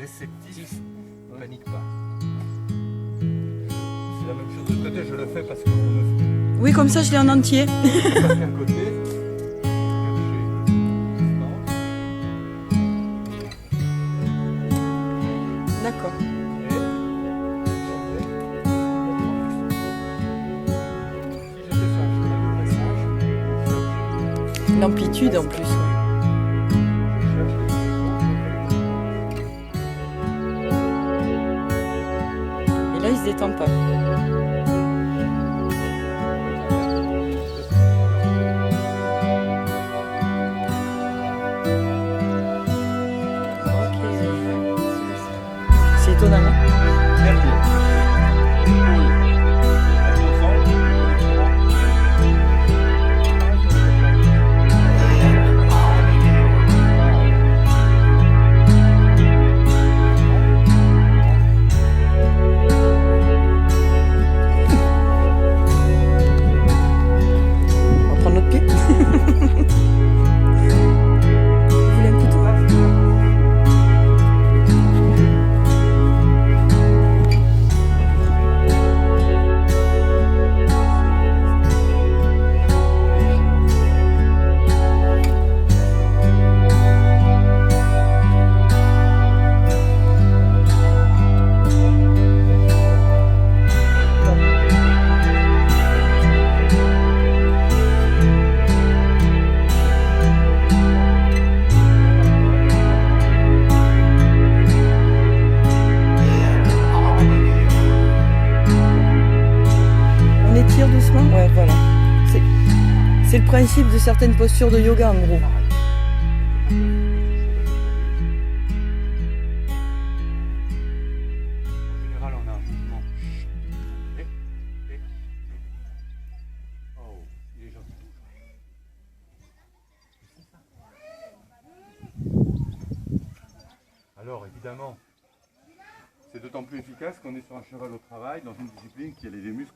réceptif, ne panique pas. C'est la même chose de l'autre côté, je le fais parce qu'on ne Oui, comme ça je l'ai en entier. fait pas qu'un côté. D'accord. L'amplitude en plus. Ouais. Et là il se détend pas. C'est étonnant. Hein. On va prendre notre pied. Vous voulez un couteau? On étire doucement. Ouais, voilà. C'est le principe de certaines postures de yoga en gros. En général, on a un mouvement. Oh, il est gentil. Alors, évidemment, c'est d'autant plus efficace qu'on est sur un cheval au travail, dans une discipline qui est les muscles.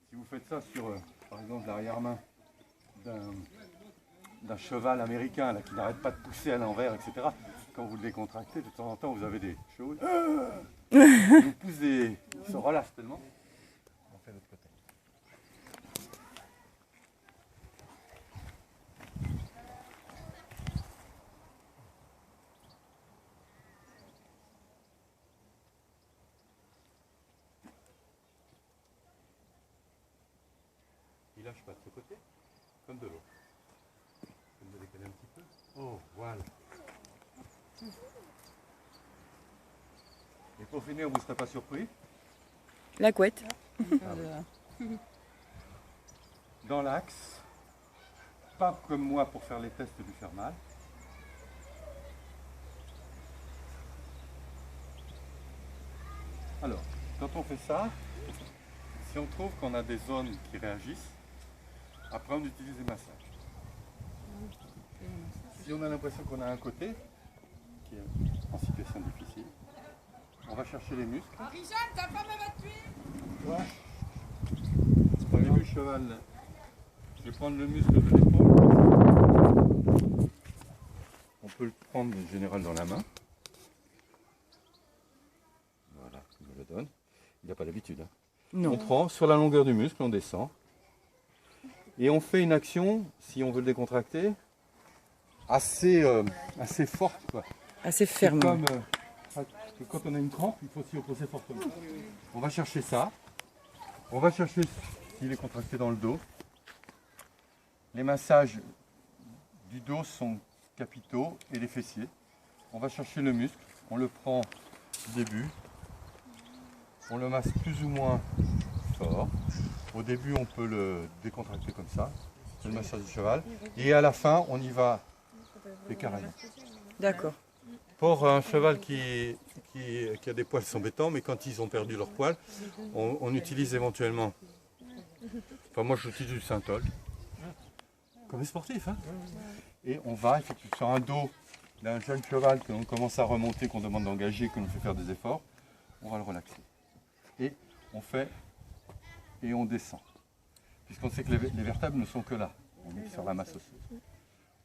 Si vous faites ça sur, par exemple, l'arrière-main d'un cheval américain là, qui n'arrête pas de pousser à l'envers, etc., quand vous le décontractez, de temps en temps, vous avez des choses. Il vous pousse des... Il se relâche tellement. On fait de l'autre côté. Il lâche pas de ce côté, comme de l'autre. Comme de décaler un petit peu. Oh, voilà. Et pour finir, vous ne serez pas surpris. La couette. Dans l'axe, pas comme moi pour faire les tests du faire mal. Alors, quand on fait ça, si on trouve qu'on a des zones qui réagissent, après on utilise les massages. Si on a l'impression qu'on a un côté qui est en situation difficile, on va chercher les muscles. Marie-Jeanne, ta femme elle va te tuer. Ouais. Par exemple, le cheval, là. Je vais prendre le muscle de l'épaule. On peut le prendre en général dans la main. Voilà, il me le donne. Il n'a pas l'habitude. Hein. Non. On prend sur la longueur du muscle, on descend. Et on fait une action, si on veut le décontracter, assez forte. Quoi. Assez ferme. Comme parce que quand on a une crampe, il faut s'y opposer fortement. On va chercher ça. On va chercher s'il est contracté dans le dos. Les massages du dos sont capitaux et les fessiers. On va chercher le muscle. On le prend au début. On le masse plus ou moins fort. Au début, on peut le décontracter comme ça. C'est le massage du cheval. Et à la fin, on y va les carènes. D'accord. Pour un cheval qui a des poils embêtants, mais quand ils ont perdu leurs poils, on utilise éventuellement. Enfin, moi, j'utilise du synthol. Comme les sportifs. Hein. Et on va effectivement sur un dos d'un jeune cheval que l'on commence à remonter, qu'on demande d'engager, que l'on fait faire des efforts, on va le relaxer. Et on fait et on descend. Puisqu'on sait que les vertèbres ne sont que là. On est sur la masse osseuse.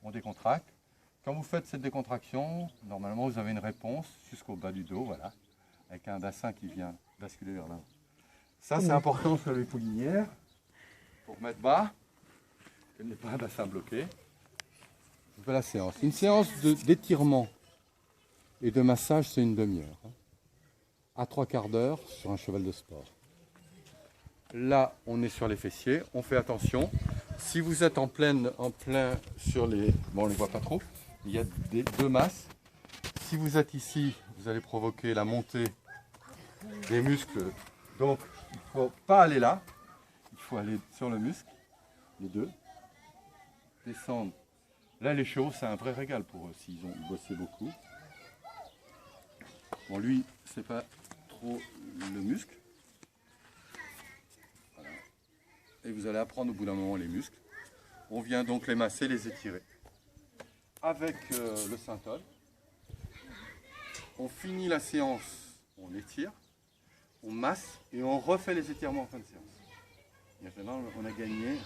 On décontracte Quand vous faites cette décontraction, normalement vous avez une réponse jusqu'au bas du dos, voilà, avec un bassin qui vient basculer vers l'avant. Ça c'est important sur les poulinières, pour mettre bas, qu'elle n'ait pas un bassin bloqué. Je fais la séance. Une séance d'étirement et de massage, c'est une demi-heure. À 3/4 d'heure sur un cheval de sport. Là, on est sur les fessiers, on fait attention. Si vous êtes en plein sur les... Bon, on ne les voit pas trop. Il y a deux masses. Si vous êtes ici, vous allez provoquer la montée des muscles. Donc, il ne faut pas aller là. Il faut aller sur le muscle, les deux. Descendre. Là, les chevaux, c'est un vrai régal pour eux s'ils ont bossé beaucoup. Bon, lui, c'est pas trop le muscle. Voilà. Et vous allez apprendre au bout d'un moment les muscles. On vient donc les masser, les étirer. Avec le synthol. On finit la séance, on étire, on masse et on refait les étirements en fin de séance. Et maintenant, on a gagné